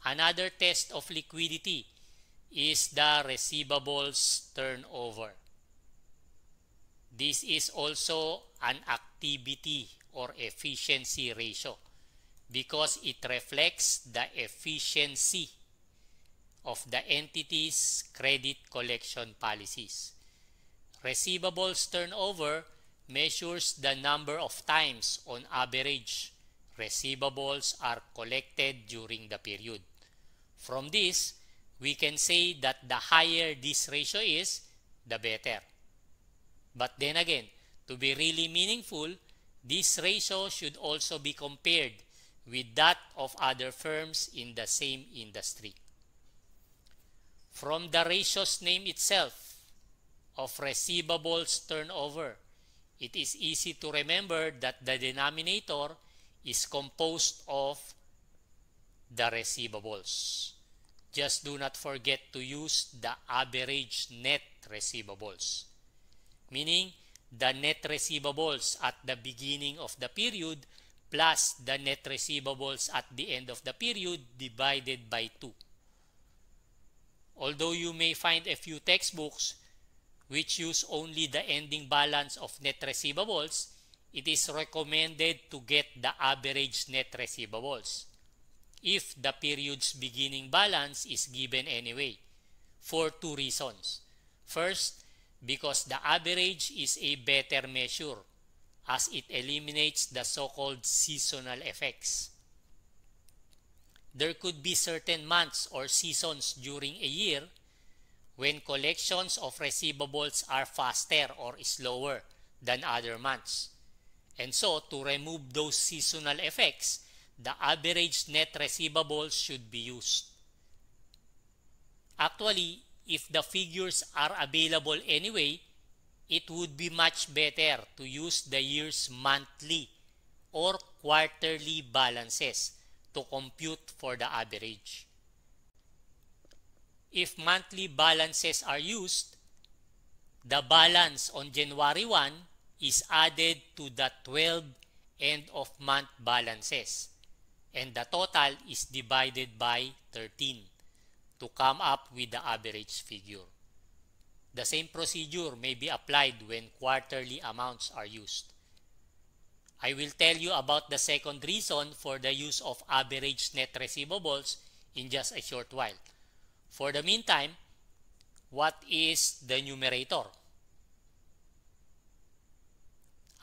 Another test of liquidity is the receivables turnover. This is also an activity or efficiency ratio because it reflects the efficiency of the entity's credit collection policies. Receivables turnover measures the number of times on average receivables are collected during the period. From this, we can say that the higher this ratio is, the better. But then again, to be really meaningful, this ratio should also be compared with that of other firms in the same industry. From the ratio's name itself of receivables turnover, it is easy to remember that the denominator is composed of the receivables. Just do not forget to use the average net receivables, meaning the net receivables at the beginning of the period plus the net receivables at the end of the period divided by 2. Although you may find a few textbooks which use only the ending balance of net receivables, it is recommended to get the average net receivables if the period's beginning balance is given anyway, for 2 reasons. First, because the average is a better measure as it eliminates the so-called seasonal effects. There could be certain months or seasons during a year when collections of receivables are faster or slower than other months. And so, to remove those seasonal effects, the average net receivables should be used. Actually, if the figures are available anyway, it would be much better to use the year's monthly or quarterly balances to compute for the average. If monthly balances are used, the balance on January 1 is added to the 12 end-of-month balances, and the total is divided by 13 to come up with the average figure. The same procedure may be applied when quarterly amounts are used. I will tell you about the second reason for the use of average net receivables in just a short while. For the meantime, what is the numerator?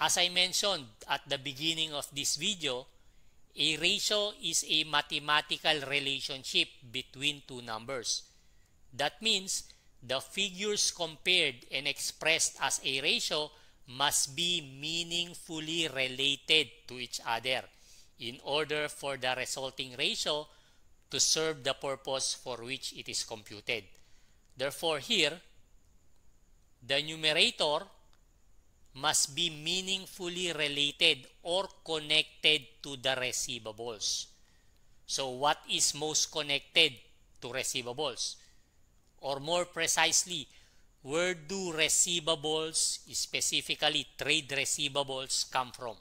As I mentioned at the beginning of this video, a ratio is a mathematical relationship between two numbers. That means the figures compared and expressed as a ratio must be meaningfully related to each other in order for the resulting ratio to serve the purpose for which it is computed. Therefore, here, the numerator must be meaningfully related or connected to the receivables. So, what is most connected to receivables? Or more precisely, where do receivables, specifically trade receivables, come from?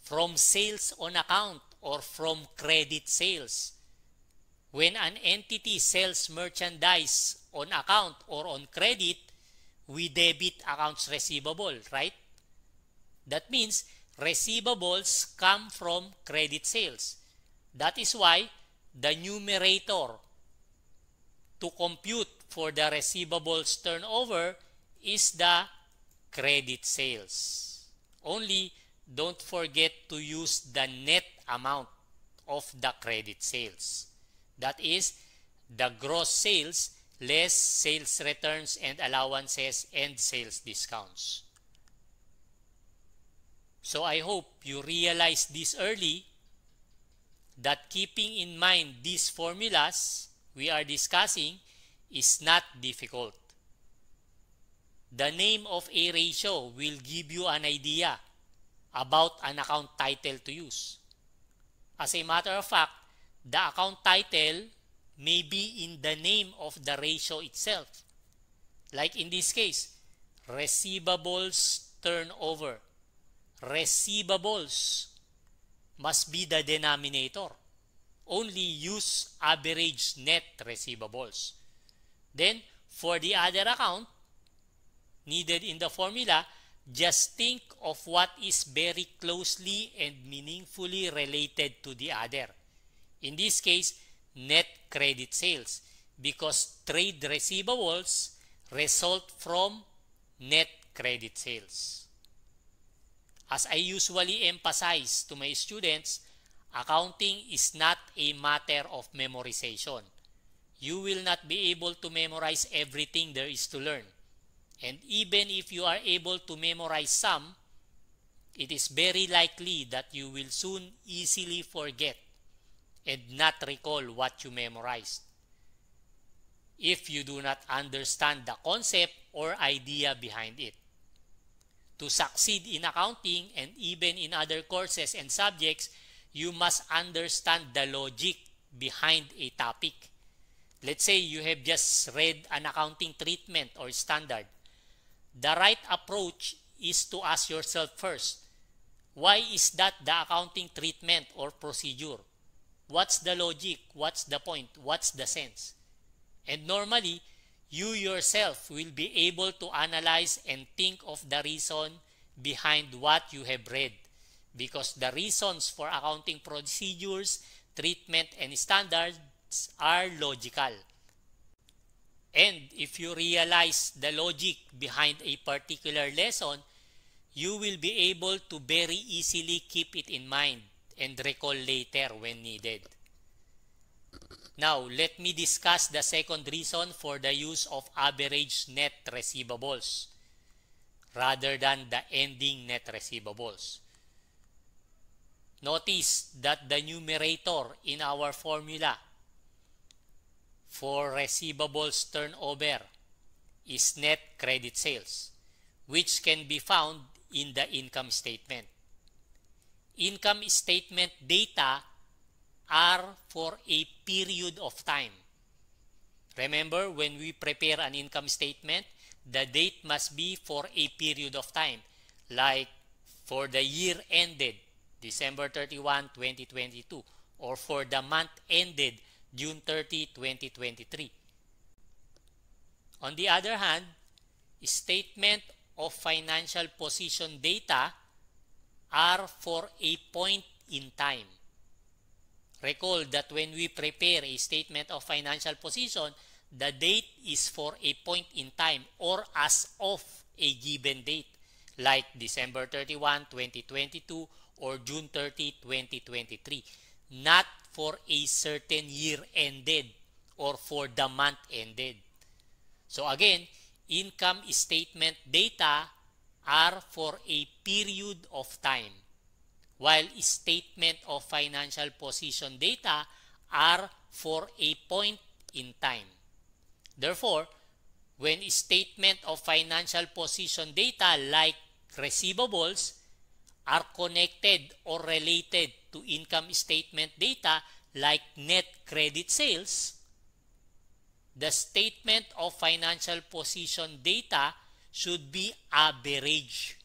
From sales on account or from credit sales. When an entity sells merchandise on account or on credit, we debit accounts receivable, right? That means receivables come from credit sales. That is why the numerator to compute for the receivables turnover is the credit sales. Only don't forget to use the net amount of the credit sales. That is the gross sales less sales returns and allowances and sales discounts. So I hope you realize this early, that keeping in mind these formulas we are discussing is not difficult. The name of a ratio will give you an idea about an account title to use. As a matter of fact, the account title may be in the name of the ratio itself. Like in this case, receivables turnover. Receivables must be the denominator. Only use average net receivables. Then, for the other account needed in the formula, just think of what is very closely and meaningfully related to the other. In this case, net credit sales, because trade receivables result from net credit sales. As I usually emphasize to my students, accounting is not a matter of memorization. You will not be able to memorize everything there is to learn. And even if you are able to memorize some, it is very likely that you will soon easily forget and not recall what you memorized if you do not understand the concept or idea behind it. To succeed in accounting and even in other courses and subjects, you must understand the logic behind a topic. Let's say you have just read an accounting treatment or standard. The right approach is to ask yourself first, why is that the accounting treatment or procedure? What's the logic? What's the point? What's the sense? And normally, you yourself will be able to analyze and think of the reason behind what you have read, because the reasons for accounting procedures, treatment, and standards are logical. And if you realize the logic behind a particular lesson, you will be able to very easily keep it in mind and recall later when needed. Now, let me discuss the second reason for the use of average net receivables rather than the ending net receivables. Notice that the numerator in our formula for receivables turnover is net credit sales, which can be found in the income statement. Income statement data are for a period of time. Remember, when we prepare an income statement, the date must be for a period of time, like for the year ended December 31, 2022, or for the month ended June 30, 2023. On the other hand, statement of financial position data are for a point in time. Recall that when we prepare a statement of financial position, the date is for a point in time or as of a given date, like December 31, 2022 or June 30, 2023, not for a certain year ended or for the month ended. So again, income statement data are for a period of time, while statement of financial position data are for a point in time. Therefore, when statement of financial position data like receivables are connected or related to income statement data like net credit sales, the statement of financial position data should be average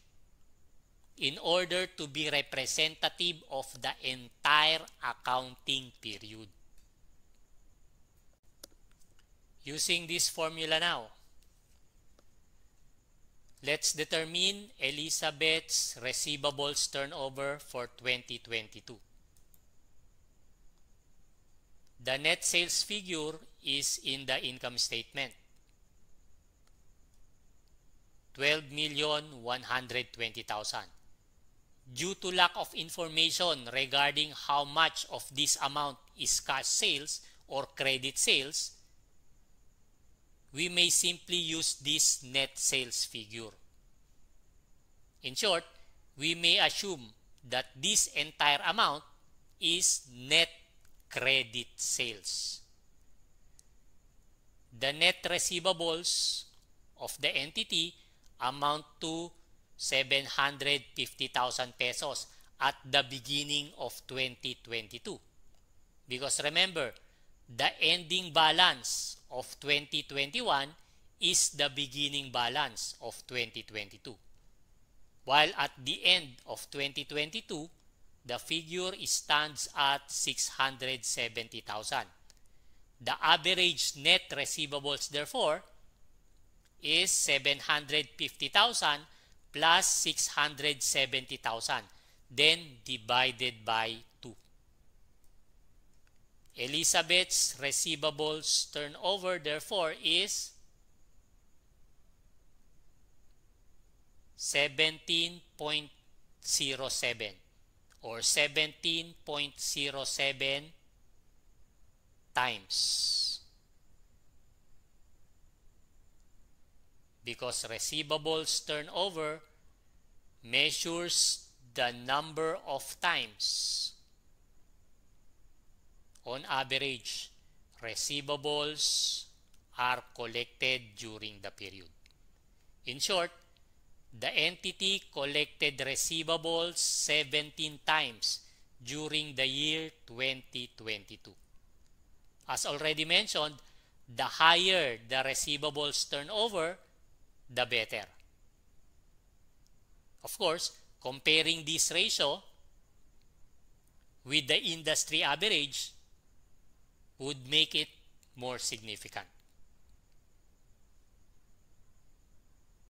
in order to be representative of the entire accounting period. Using this formula now, let's determine Elizabeth's receivables turnover for 2022. The net sales figure is in the income statement, 12,120,000. Due to lack of information regarding how much of this amount is cash sales or credit sales, we may simply use this net sales figure. In short, we may assume that this entire amount is net credit sales. The net receivables of the entity amount to 750,000 pesos at the beginning of 2022. Because remember, the ending balance of 2021 is the beginning balance of 2022. While at the end of 2022, the figure stands at 670,000. The average net receivables, therefore, is 750,000 plus 670,000, then divided by 2. Elizabeth's receivables turnover, therefore, is 17.07 or 17.07 times, because receivables turnover measures the number of times on average receivables are collected during the period. In short, the entity collected receivables 17 times during the year 2022. As already mentioned, the higher the receivables turnover, the better. Of course, comparing this ratio with the industry average would make it more significant.